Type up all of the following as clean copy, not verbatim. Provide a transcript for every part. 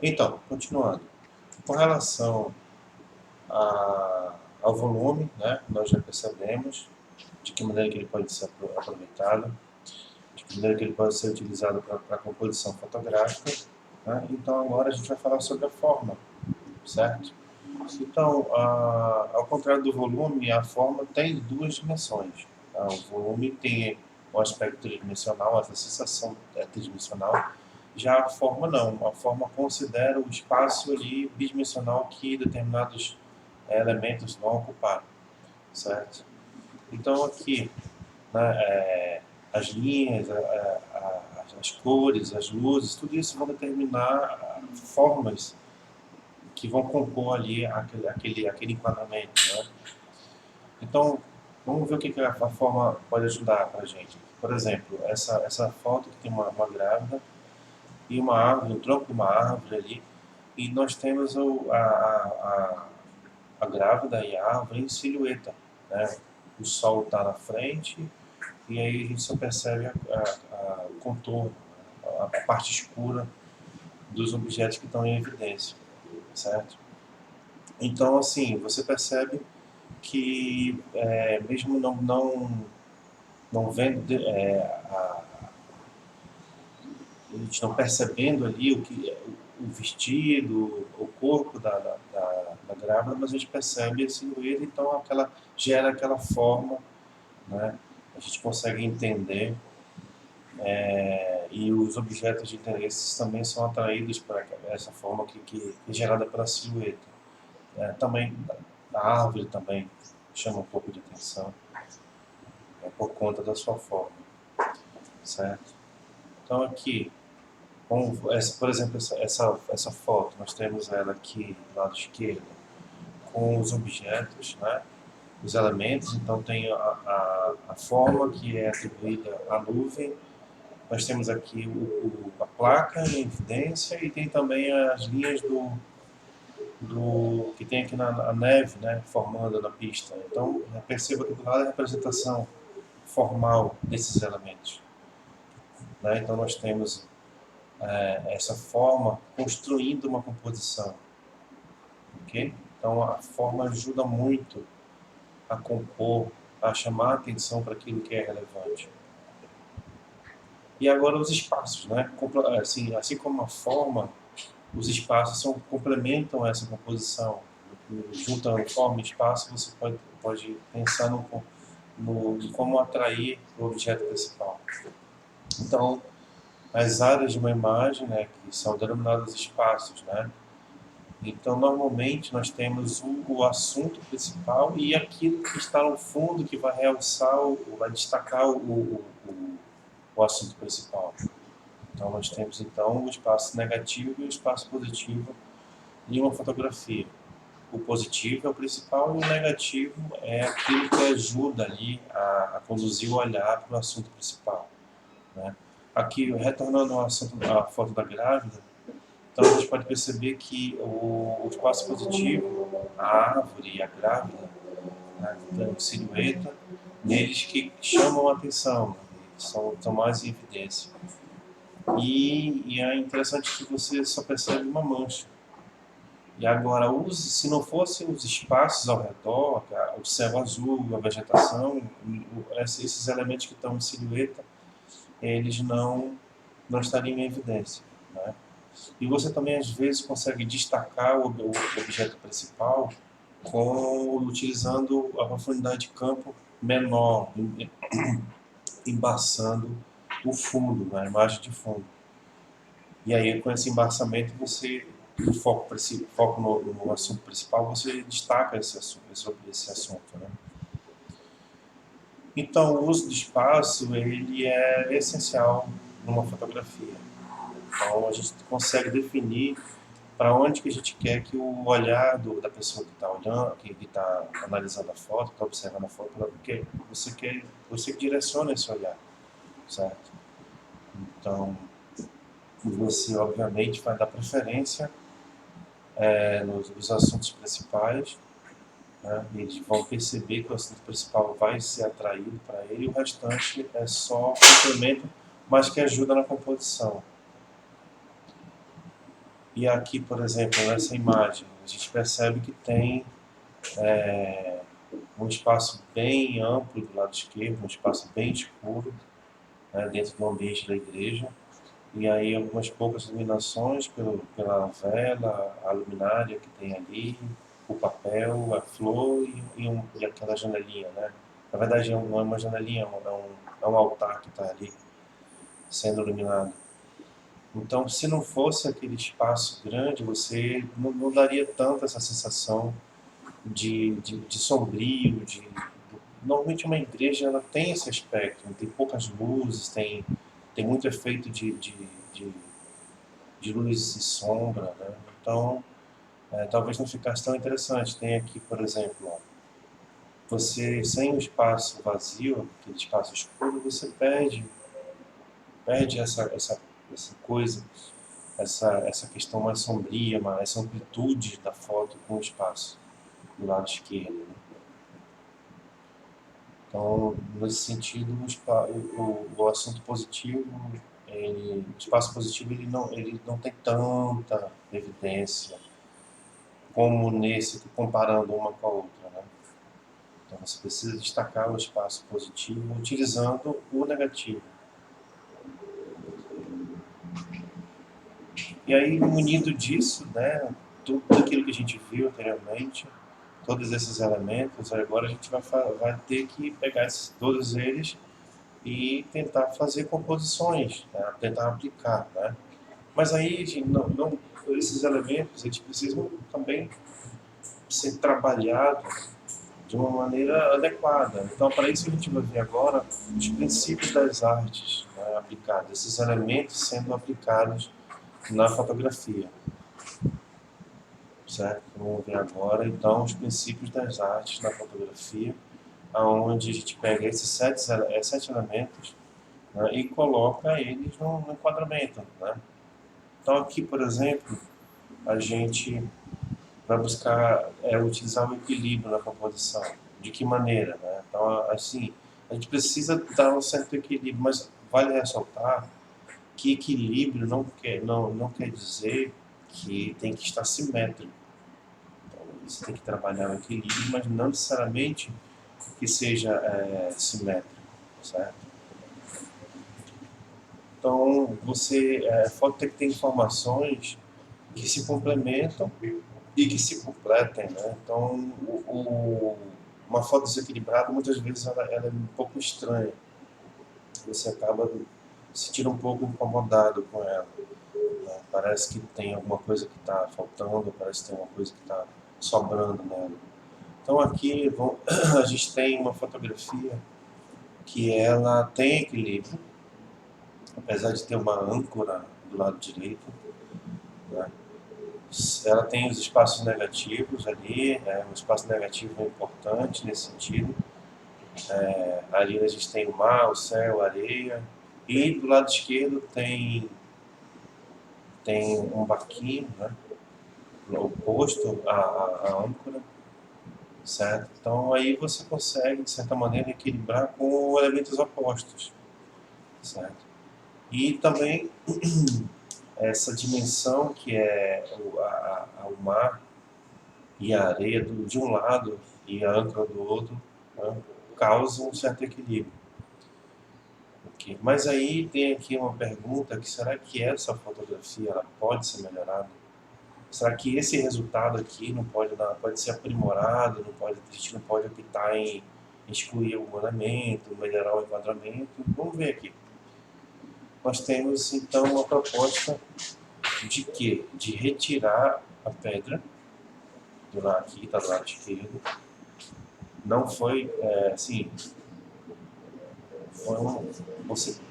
Então, continuando. Com relação ao volume, né, nós já percebemos de que maneira que ele pode ser aproveitado, de que maneira que ele pode ser utilizado para composição fotográfica. Né? Então, agora a gente vai falar sobre a forma, certo? Então, ao contrário do volume, a forma tem duas dimensões. Tá? O volume tem o aspecto tridimensional, a sensação é tridimensional. Já a forma não. A forma considera o espaço ali bidimensional que determinados elementos vão ocupar, certo? Então aqui, né, as linhas, as cores, as luzes, tudo isso vão determinar formas que vão compor ali aquele enquadramento, né? Então, vamos ver o que a forma pode ajudar para a gente. Por exemplo, essa foto que tem uma grávida e uma árvore, o tronco de uma árvore ali, e nós temos a grávida e a árvore em silhueta, né? O sol está na frente e aí a gente só percebe o contorno, a parte escura dos objetos que estão em evidência, certo? Então, assim, você percebe que mesmo não vendo, a gente não percebendo ali o vestido, o corpo da grávida, mas a gente percebe a silhueta, então gera aquela forma, né? A gente consegue entender, e os objetos de interesse também são atraídos por essa forma que é gerada pela silhueta. Também a árvore também chama um pouco de atenção, por conta da sua forma, certo? Então aqui, por exemplo, essa foto, nós temos ela aqui do lado esquerdo, com os objetos, né? Os elementos, então tem a forma que é atribuída à nuvem, nós temos aqui a placa em evidência e tem também as linhas que tem aqui na neve, né, formando na pista. Então, perceba que do lado é a representação formal desses elementos. Né? Então, nós temos essa forma construindo uma composição. Okay? Então, a forma ajuda muito a compor, a chamar a atenção para aquilo que é relevante. E agora os espaços, né? Assim como a forma, os espaços complementam essa composição. Juntando forma e espaço, você pode pensar em como atrair o objeto principal. Então, as áreas de uma imagem, né, que são denominadas espaços, né? Então, normalmente, nós temos o assunto principal e aquilo que está no fundo que vai realçar, vai destacar o assunto principal. Então, nós temos então o espaço negativo e o espaço positivo em uma fotografia. O positivo é o principal e o negativo é aquilo que ajuda ali a conduzir o olhar para o assunto principal, né? Aqui, retornando ao assunto da foto da grávida, então a gente pode perceber que o espaço positivo, a árvore e a grávida, né, a silhueta, neles que chamam a atenção, né, são mais em evidência. E é interessante que você só percebe uma mancha. E agora, se não fossem os espaços ao redor, o céu azul, a vegetação, esses elementos que estão em silhueta, eles não estariam em evidência, né? E você também, às vezes, consegue destacar o objeto principal utilizando a profundidade de campo menor, embaçando o fundo, né, a imagem de fundo. E aí, com esse embaçamento, o foco no assunto principal, você destaca esse assunto, né? Então, o uso do espaço, ele é essencial numa fotografia. Então, a gente consegue definir para onde que a gente quer que o olhar da pessoa que está olhando, que está analisando a foto, está observando a foto, porque você direciona esse olhar, certo? Então, você obviamente vai dar preferência nos assuntos principais, né? Eles vão perceber que o assunto principal vai ser atraído para ele e o restante é só complemento, mas que ajuda na composição. E aqui, por exemplo, nessa imagem, a gente percebe que tem um espaço bem amplo do lado esquerdo, um espaço bem escuro, né, dentro do ambiente da igreja. E aí algumas poucas iluminações pela vela, a luminária que tem ali, o papel, a flor e aquela janelinha, né? Na verdade não é uma janelinha, é um altar que está ali sendo iluminado. Então, se não fosse aquele espaço grande, você não daria tanto essa sensação de sombrio, normalmente uma igreja ela tem esse aspecto, né? Tem poucas luzes, tem muito efeito de, de luz e sombra, né? Então, talvez não ficasse tão interessante. Tem aqui, por exemplo, ó, você sem o espaço vazio, aquele espaço escuro, você perde essa coisa, essa questão mais sombria, essa amplitude da foto com o espaço do lado esquerdo, né? Então, nesse sentido, o assunto positivo, o espaço positivo, ele não tem tanta evidência como nesse, comparando uma com a outra, né? Então, você precisa destacar o espaço positivo utilizando o negativo. E aí, munido disso, né, tudo aquilo que a gente viu anteriormente, todos esses elementos, agora a gente vai ter que pegar todos eles e tentar fazer composições, né? Tentar aplicar, né? Mas aí, gente, esses elementos eles precisam também ser trabalhados de uma maneira adequada. Então, para isso a gente vai ver agora os princípios das artes, né, aplicados, esses elementos sendo aplicados na fotografia, certo? Vamos ver agora, então, os princípios das artes na fotografia, aonde a gente pega esses sete elementos, né, e coloca eles no enquadramento, né? Então aqui, por exemplo, a gente vai buscar utilizar o equilíbrio na composição. De que maneira, né? Então, assim, a gente precisa dar um certo equilíbrio, mas vale ressaltar que equilíbrio não quer dizer que tem que estar simétrico. Então, você tem que trabalhar o equilíbrio, mas não necessariamente que seja simétrico, certo? Então, pode ter que ter informações que se complementam e que se completem, né? Então, uma foto desequilibrada, muitas vezes, ela é um pouco estranha. Você acaba se sentindo um pouco incomodado com ela, né? Parece que tem alguma coisa que está faltando, parece que tem alguma coisa que está sobrando nela. Então, aqui a gente tem uma fotografia que ela tem equilíbrio, apesar de ter uma âncora do lado direito, né? Ela tem os espaços negativos ali, um espaço negativo é importante nesse sentido. Ali a gente tem o mar, o céu, a areia, e do lado esquerdo tem um barquinho, né, oposto à âncora, certo? Então aí você consegue, de certa maneira, equilibrar com elementos opostos, certo? E também essa dimensão que é o mar e a areia de um lado e a âncora do outro, né, causa um certo equilíbrio. Okay. Mas aí tem aqui uma pergunta, que será que essa fotografia ela pode ser melhorada? Será que esse resultado aqui não pode ser aprimorado, a gente não pode optar em excluir algum elemento, melhorar o enquadramento? Vamos ver aqui. Nós temos então uma proposta de quê? De retirar a pedra do lado aqui, está do lado esquerdo. Não foi assim.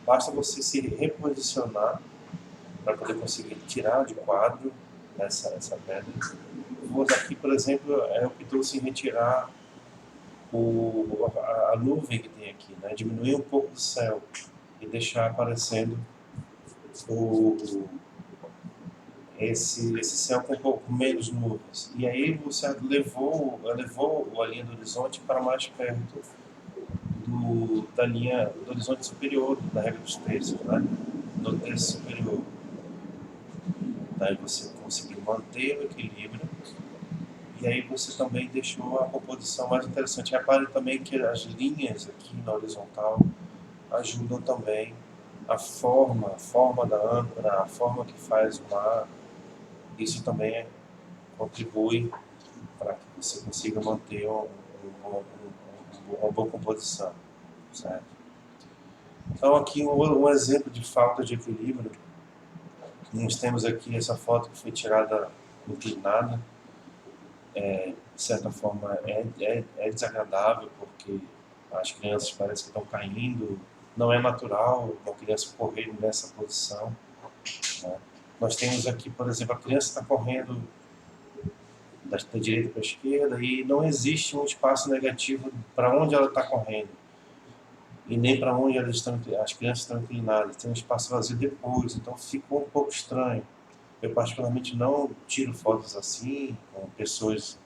Basta você se reposicionar para poder conseguir tirar de quadro essa pedra. Vou aqui, por exemplo, optou-se em retirar a nuvem que tem aqui, né? Diminuir um pouco do céu e deixar aparecendo o, esse céu com um pouco menos nuvens. E aí você levou a linha do horizonte para mais perto da linha do horizonte superior, da regra dos terços, né? No terço superior. daí você conseguir manter o equilíbrio, e aí você também deixou a composição mais interessante. Repare também que as linhas aqui na horizontal ajudam também a forma da âncora, a forma que faz o mar. Isso também contribui para que você consiga manter uma boa composição, certo? Então aqui um exemplo de falta de equilíbrio. Nós temos aqui essa foto que foi tirada inclinada. De certa forma é desagradável, porque as crianças parecem que estão caindo. Não é natural uma criança correr nessa posição, né? Nós temos aqui, por exemplo, a criança está correndo da direita para a esquerda e não existe um espaço negativo para onde ela está correndo e nem para onde as crianças estão inclinadas. Tem um espaço vazio depois, então ficou um pouco estranho. Eu particularmente não tiro fotos assim, com pessoas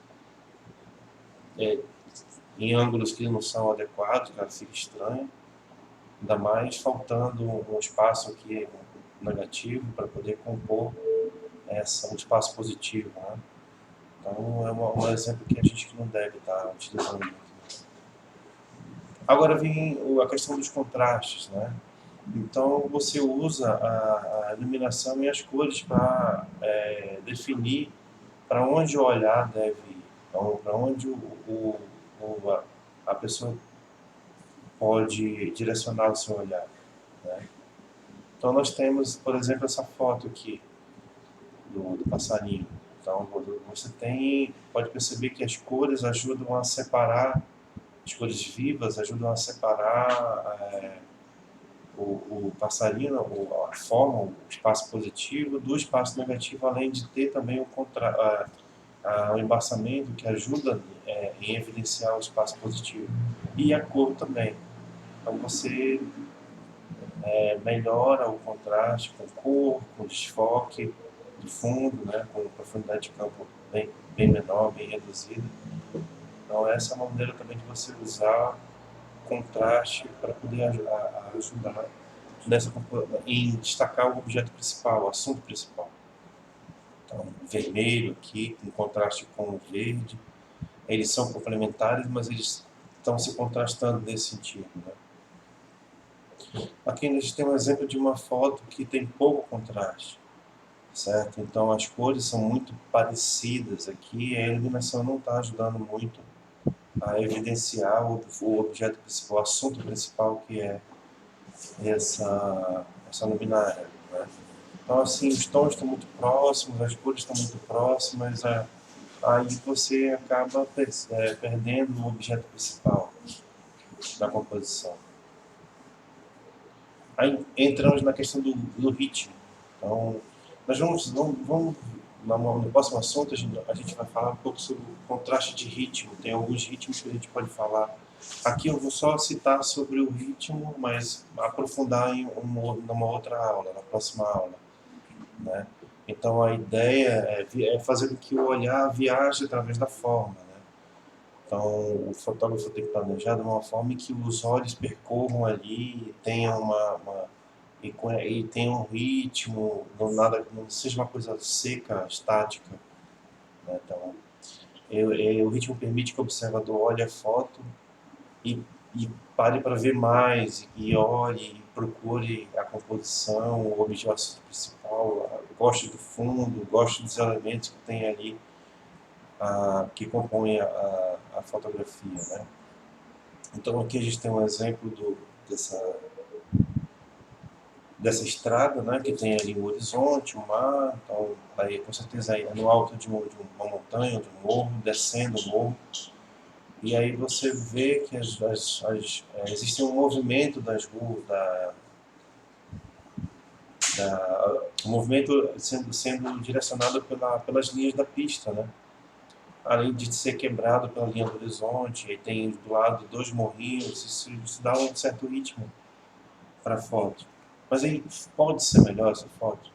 em ângulos que não são adequados, ela fica estranho. Ainda mais faltando um espaço aqui negativo para poder compor um espaço positivo, né? Então é um exemplo que a gente não deve estar utilizando muito. Agora vem a questão dos contrastes, né? Então você usa a iluminação e as cores para definir para onde o olhar deve ir, para onde a pessoa pode direcionar o seu olhar, né? Então nós temos, por exemplo, essa foto aqui do passarinho. Então você pode perceber que as cores ajudam a separar, as cores vivas ajudam a separar o passarinho, a forma, o espaço positivo do espaço negativo, além de ter também o embaçamento que ajuda em evidenciar o espaço positivo. E a cor também. Então você melhora o contraste com cor, com desfoque de fundo, né, com profundidade de campo bem menor, bem reduzida. Então essa é uma maneira também de você usar contraste para poder ajudar em destacar o objeto principal, o assunto principal. Então, vermelho aqui, em contraste com o verde, eles são complementares, mas eles estão se contrastando nesse sentido, né? Aqui a gente tem um exemplo de uma foto que tem pouco contraste, certo? Então as cores são muito parecidas aqui, a iluminação não está ajudando muito a evidenciar o objeto principal, o assunto principal, que é essa luminária, né? Então assim, os tons estão muito próximos, as cores estão muito próximas, aí você acaba perdendo o objeto principal da composição. Aí entramos na questão do ritmo. Então, nós vamos no próximo assunto, a gente vai falar um pouco sobre o contraste de ritmo. Tem alguns ritmos que a gente pode falar. Aqui eu vou só citar sobre o ritmo, mas aprofundar numa outra aula, na próxima aula, né? Então a ideia é fazer com que o olhar viaje através da forma, né? Então o fotógrafo tem que planejar de uma forma em que os olhos percorram ali e tenham e tenha um ritmo, não seja uma coisa seca, estática, né? Então o ritmo permite que o observador olhe a foto e, e pare para ver mais, e olhe, e procure a composição, o objeto principal, goste do fundo, goste dos elementos que tem ali, que compõem a fotografia, né? Então aqui a gente tem um exemplo dessa estrada, né, que tem ali o horizonte, o mar. Então aí com certeza aí no alto de uma montanha, de um morro, descendo o morro. E aí você vê que existe um movimento das ruas, um movimento sendo direcionado pelas linhas da pista, né? Além de ser quebrado pela linha do horizonte, e tem do lado dois morrinhos, isso dá um certo ritmo para a foto. Mas aí pode ser melhor essa foto?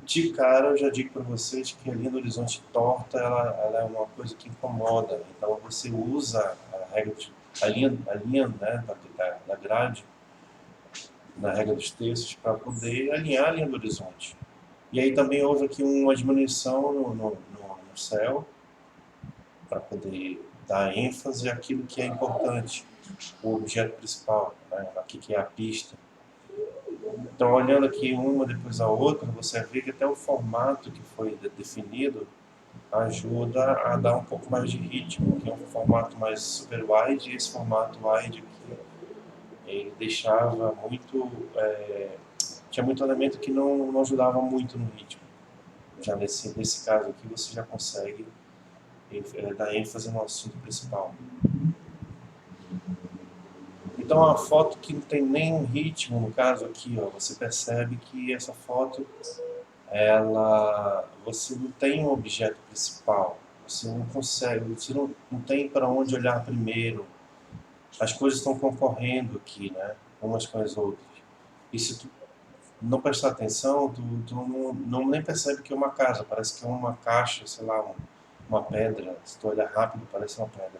De cara, eu já digo para vocês que a linha do horizonte torta, ela é uma coisa que incomoda. Então você usa a linha, né, da grade, na regra dos terços, para poder alinhar a linha do horizonte. E aí também houve aqui uma diminuição no céu, para poder dar ênfase àquilo que é importante, o objeto principal, né? Aqui que é a pista. Então, olhando aqui uma depois a outra, você vê que até o formato que foi definido ajuda a dar um pouco mais de ritmo, que é um formato mais super wide, e esse formato wide aqui, ele deixava muito, tinha muito elemento que não ajudava muito no ritmo. Já nesse caso aqui, você já consegue dar ênfase no assunto principal. Então, a foto que não tem nenhum ritmo, no caso aqui, ó, você percebe que essa foto, você não tem um objeto principal, você não consegue, você não tem para onde olhar primeiro. As coisas estão concorrendo aqui, né, umas com as outras. E se tu não prestar atenção, tu não nem percebe que é uma casa, parece que é uma caixa, sei lá, uma pedra. Se tu olhar rápido, parece uma pedra.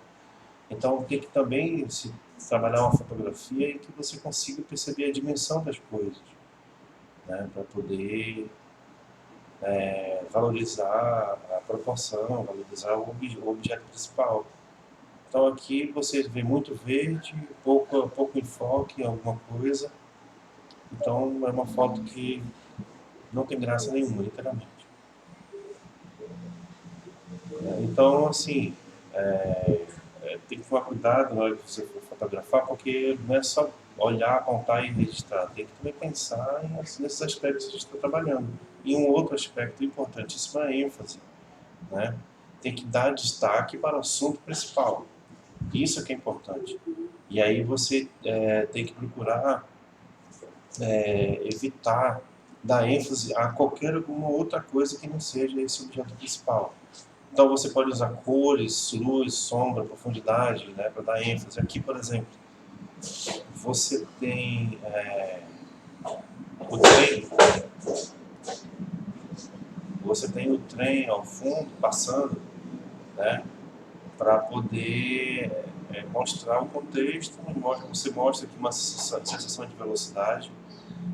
Então, tem que também se trabalhar uma fotografia e que você consiga perceber a dimensão das coisas, né, para poder valorizar a proporção, valorizar o objeto principal. Então, aqui você vê muito verde, pouco enfoque em alguma coisa. Então, é uma foto que não tem graça nenhuma, literalmente. Então, assim, tem que tomar cuidado na hora que você for fotografar, porque não é só olhar, apontar e registrar. Tem que também pensar nesses aspectos que a gente está trabalhando. E um outro aspecto importantíssimo é a ênfase, né? Tem que dar destaque para o assunto principal. Isso é que é importante. E aí você tem que procurar evitar dar ênfase a qualquer alguma outra coisa que não seja esse objeto principal. Então você pode usar cores, luz, sombra, profundidade, né, para dar ênfase. Aqui, por exemplo, você tem o trem, ao fundo passando, né, para poder mostrar o contexto. Você mostra aqui uma sensação de velocidade,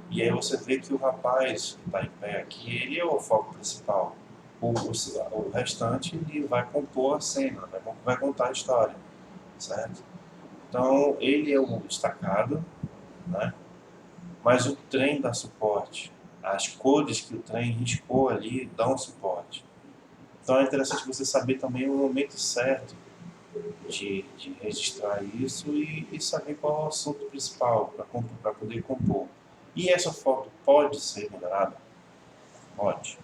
e aí você vê que o rapaz que está em pé aqui, ele é o foco principal. O restante ele vai compor a cena, vai contar a história, certo? Então ele é o destacado, né? Mas o trem dá suporte. As cores que o trem riscou ali dão suporte. Então é interessante você saber também o momento certo de registrar isso e saber qual é o assunto principal para poder compor. E essa foto pode ser melhorada? Pode.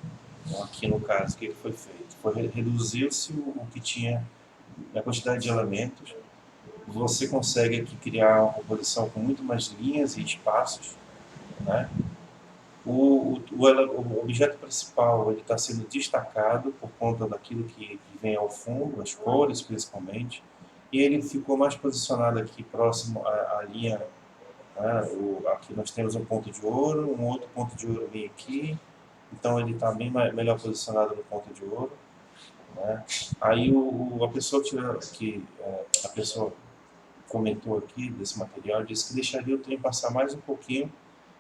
Então, aqui no caso, o que foi feito? Reduziu-se o que tinha, a quantidade de elementos. Você consegue aqui criar uma composição com muito mais linhas e espaços, né? O objeto principal está sendo destacado por conta daquilo que vem ao fundo, as cores principalmente, e ele ficou mais posicionado aqui próximo à linha. Né? Aqui nós temos um ponto de ouro, um outro ponto de ouro vem aqui, então ele está bem melhor posicionado no ponto de ouro. Né? Aí a pessoa comentou aqui desse material, disse que deixaria o trem passar mais um pouquinho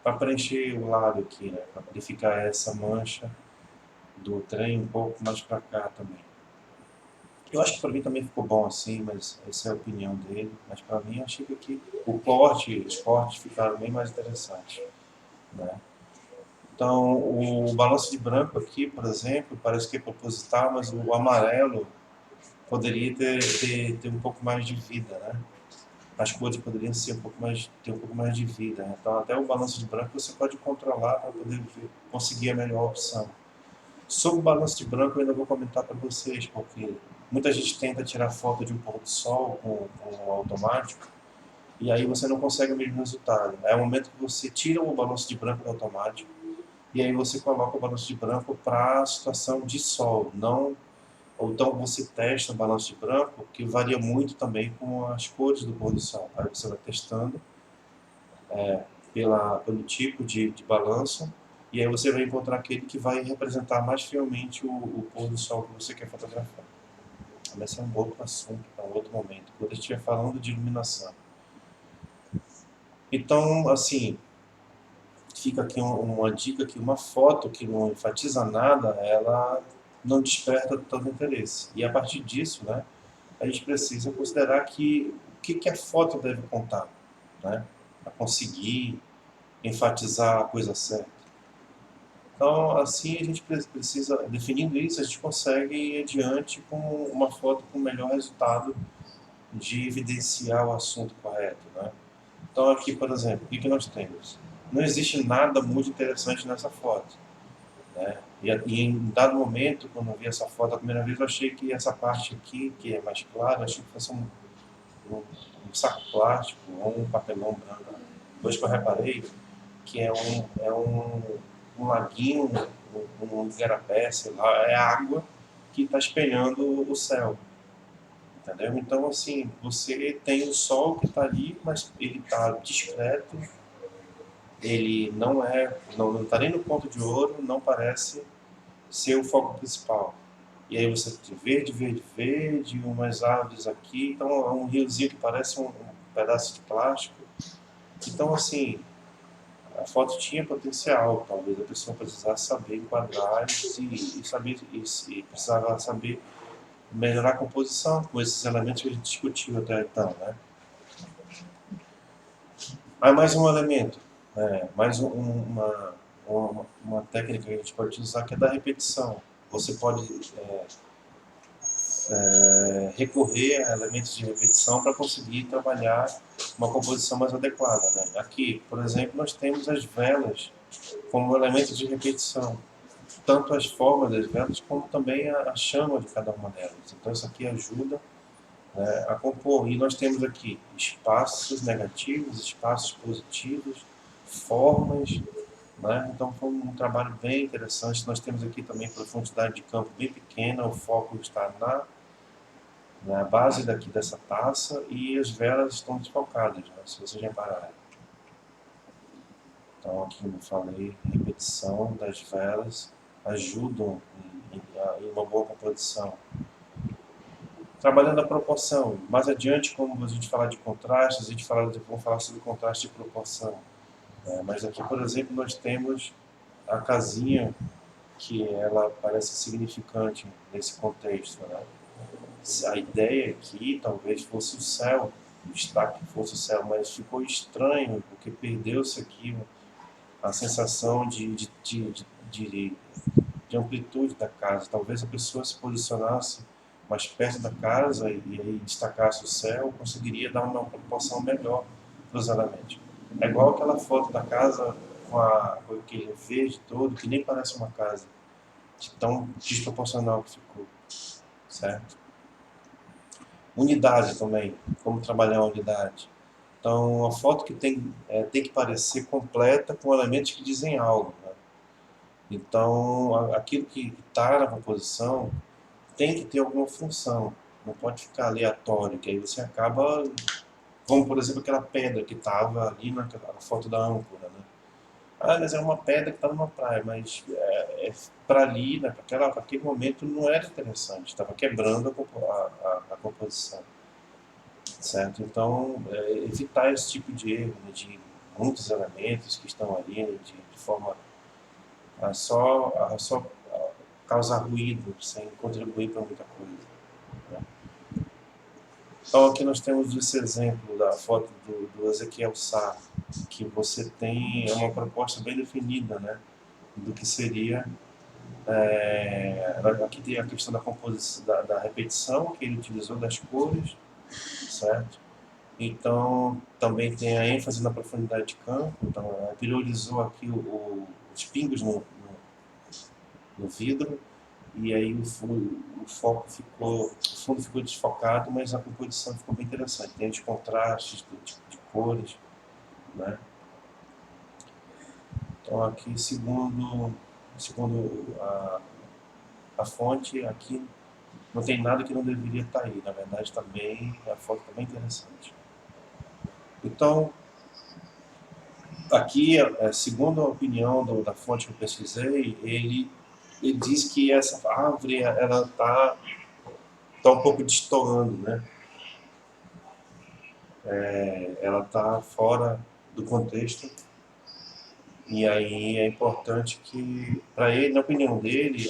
para preencher o lado aqui, né? Para poder ficar essa mancha do trem um pouco mais para cá também. Eu acho que para mim também ficou bom assim, mas essa é a opinião dele. Mas para mim, eu achei que aqui os cortes ficaram bem mais interessantes, né? Então, o balanço de branco aqui, por exemplo, parece que é proposital, mas o amarelo poderia ter um pouco mais de vida, né? As cores poderiam ser ter um pouco mais de vida. Né? Então, até o balanço de branco você pode controlar para poder conseguir a melhor opção. Sobre o balanço de branco, eu ainda vou comentar para vocês, porque muita gente tenta tirar foto de um pôr do sol com automático, e aí você não consegue o mesmo resultado. É o momento que você tira o balanço de branco do automático, e aí você coloca o balanço de branco para a situação de sol, não. Ou então você testa o balanço de branco, que varia muito também com as cores do pôr do sol. Aí você vai testando pelo tipo de balanço, e aí você vai encontrar aquele que vai representar mais fielmente o pôr do sol que você quer fotografar. Mas esse é um outro assunto para um outro momento, quando a gente estiver falando de iluminação. Então, assim, fica aqui uma dica que uma foto que não enfatiza nada, ela não desperta tanto interesse. E a partir disso, né, a gente precisa considerar que o que a foto deve contar, né, para conseguir enfatizar a coisa certa. Então, assim, a gente precisa, definindo isso, a gente consegue ir adiante com uma foto com melhor resultado de evidenciar o assunto correto, né? Então, aqui, por exemplo, o que nós temos? Não existe nada muito interessante nessa foto, né? E em dado momento, quando eu vi essa foto a primeira vez, eu achei que essa parte aqui, que é mais clara, eu achei que fosse um saco plástico ou um papelão branco. Depois que eu reparei que um laguinho, um igarapé, sei lá, é água que está espelhando o céu. Entendeu? Então, assim, você tem o sol que está ali, mas ele está discreto, ele não está nem no ponto de ouro, não parece ser o foco principal. E aí você tem verde, verde, verde, umas árvores aqui, então é um riozinho que parece um pedaço de plástico. Então, assim, a foto tinha potencial, talvez a pessoa precisasse saber enquadrar e precisava saber melhorar a composição com esses elementos que a gente discutiu até então, né? Aí mais um elemento, mais uma técnica que a gente pode utilizar que é da repetição. Você pode recorrer a elementos de repetição para conseguir trabalhar uma composição mais adequada, né? Aqui, por exemplo, nós temos as velas como elementos de repetição, tanto as formas das velas como também a chama de cada uma delas. Então isso aqui ajuda, né, a compor. E nós temos aqui espaços negativos, espaços positivos, formas, né? Então foi um trabalho bem interessante. Nós temos aqui também profundidade de campo bem pequena, o foco está na base daqui dessa taça e as velas estão desfocadas, né, se vocês repararem. Então aqui eu falei, repetição das velas ajudam em uma boa composição. Trabalhando a proporção. Mais adiante, quando a gente falar de contrastes, vamos falar sobre contraste de proporção. Mas aqui, por exemplo, nós temos a casinha que ela parece significante nesse contexto, né? A ideia aqui talvez fosse o céu, o destaque fosse o céu, mas ficou estranho porque perdeu-se aqui a sensação de amplitude da casa. Talvez a pessoa se posicionasse mais perto da casa e aí destacasse o céu, conseguiria dar uma proporção melhor para os elementos. É igual aquela foto da casa com aquele verde todo, que nem parece uma casa, de tão desproporcional que ficou, certo? Unidade também, como trabalhar a unidade. Então, a foto que tem que parecer completa com elementos que dizem algo, né? Então, aquilo que está na composição tem que ter alguma função, não pode ficar aleatório, que aí você acaba, como por exemplo aquela pedra que estava ali na foto da âncora, né? Ah, mas é uma pedra que está numa praia, mas para ali, né, para aquele momento não era interessante, estava quebrando a composição, certo? Então, evitar esse tipo de erro, né, de muitos elementos que estão ali, né, de forma a só causar ruído, sem contribuir para muita coisa, né? Então aqui nós temos esse exemplo da foto do Ezequiel Sá, que você tem uma proposta bem definida, né, do que seria. Aqui tem a questão da composição, da repetição que ele utilizou das cores, certo? Então também tem a ênfase na profundidade de campo, então priorizou aqui os pingos no vidro. E aí o foco ficou, o fundo ficou desfocado, mas a composição ficou bem interessante. Tem os contrastes de cores, né? Então aqui, segundo a fonte, aqui não tem nada que não deveria estar aí. Na verdade, a foto está bem interessante. Então, aqui, segundo a opinião da fonte que eu pesquisei, ele diz que essa árvore ela tá um pouco destoando, né? Ela está fora do contexto E aí é importante que, para ele, na opinião dele,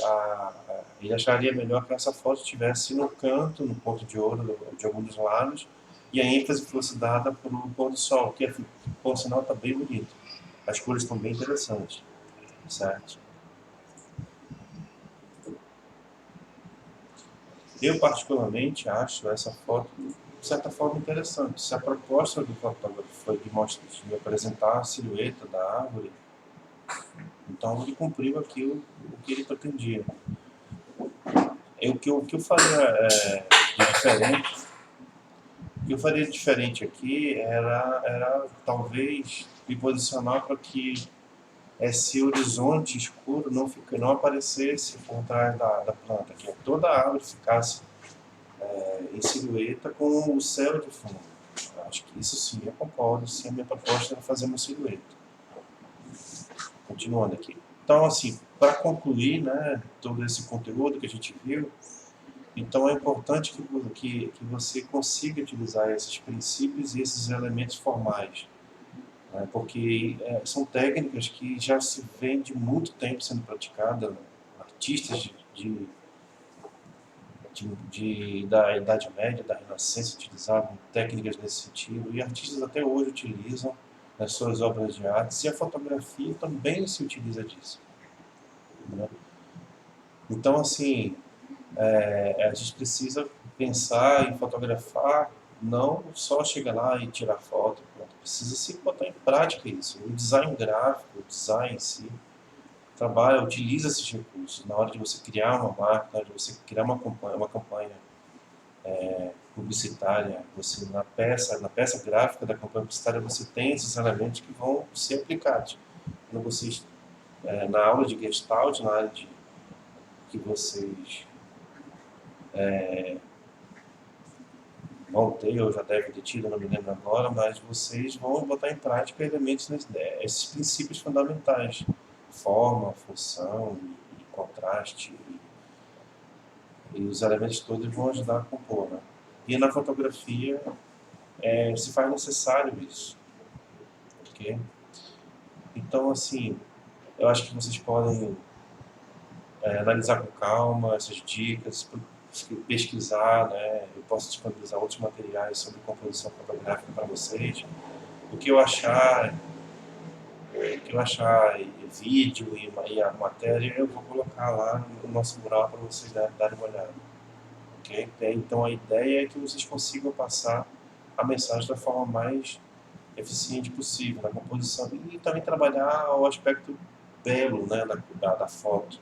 ele acharia melhor que essa foto estivesse no canto, no ponto de ouro de algum dos lados, e a ênfase fosse dada para o pôr do sol, que, por sinal, está bem bonito. As cores estão bem interessantes, certo? Eu, particularmente, acho essa foto, de certa forma, interessante. Se a proposta do fotógrafo foi de apresentar a silhueta da árvore, então ele cumpriu aquilo o que ele pretendia. O que eu faria de diferente, o que eu faria de diferente aqui era talvez me posicionar para que esse horizonte escuro não aparecesse por trás da planta, que toda a árvore ficasse em silhueta com o céu de fundo. Eu acho que isso sim, eu concordo, sim, a minha proposta era fazer uma silhueta. Continuando aqui. Então, assim, para concluir, né, todo esse conteúdo que a gente viu, então é importante que você consiga utilizar esses princípios e esses elementos formais, né, porque são técnicas que já se vêm de muito tempo sendo praticadas, né, artistas da Idade Média, da Renascença, utilizavam técnicas nesse sentido, e artistas até hoje utilizam nas suas obras de arte, e a fotografia também se utiliza disso, né? Então, assim, a gente precisa pensar em fotografar, não só chegar lá e tirar foto, pronto. Precisa se botar em prática isso. O design gráfico, o design em si, trabalha, utiliza esses recursos na hora de você criar uma marca, na hora de você criar uma campanha publicitária, você na peça gráfica da campanha publicitária você tem esses elementos que vão ser aplicados. Quando vocês, na aula de Gestalt, na área de que vocês vão ter, ou já devem ter tido, não me lembro agora, mas vocês vão botar em prática elementos, esses princípios fundamentais, forma, função e contraste, e os elementos todos vão ajudar a compor, né? E na fotografia se faz necessário isso, ok? Então, assim, eu acho que vocês podem analisar com calma essas dicas, pesquisar, né? Eu posso disponibilizar outros materiais sobre composição fotográfica para vocês. O que eu achar, vídeo e a matéria, eu vou colocar lá no nosso mural para vocês darem uma olhada. Okay? Então a ideia é que vocês consigam passar a mensagem da forma mais eficiente possível na composição e também trabalhar o aspecto belo, né, da foto.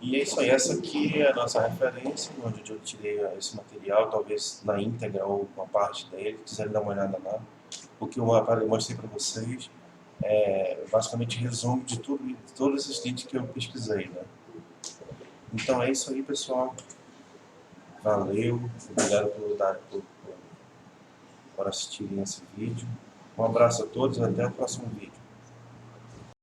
E é isso aí, essa aqui é a nossa referência, onde eu tirei esse material, talvez na íntegra ou uma parte dele, se quiserem dar uma olhada lá. O que eu mostrei para vocês basicamente resumo de todos esses links que eu pesquisei, né? Então é isso aí, pessoal. Valeu, obrigado por assistirem esse vídeo. Um abraço a todos e até o próximo vídeo.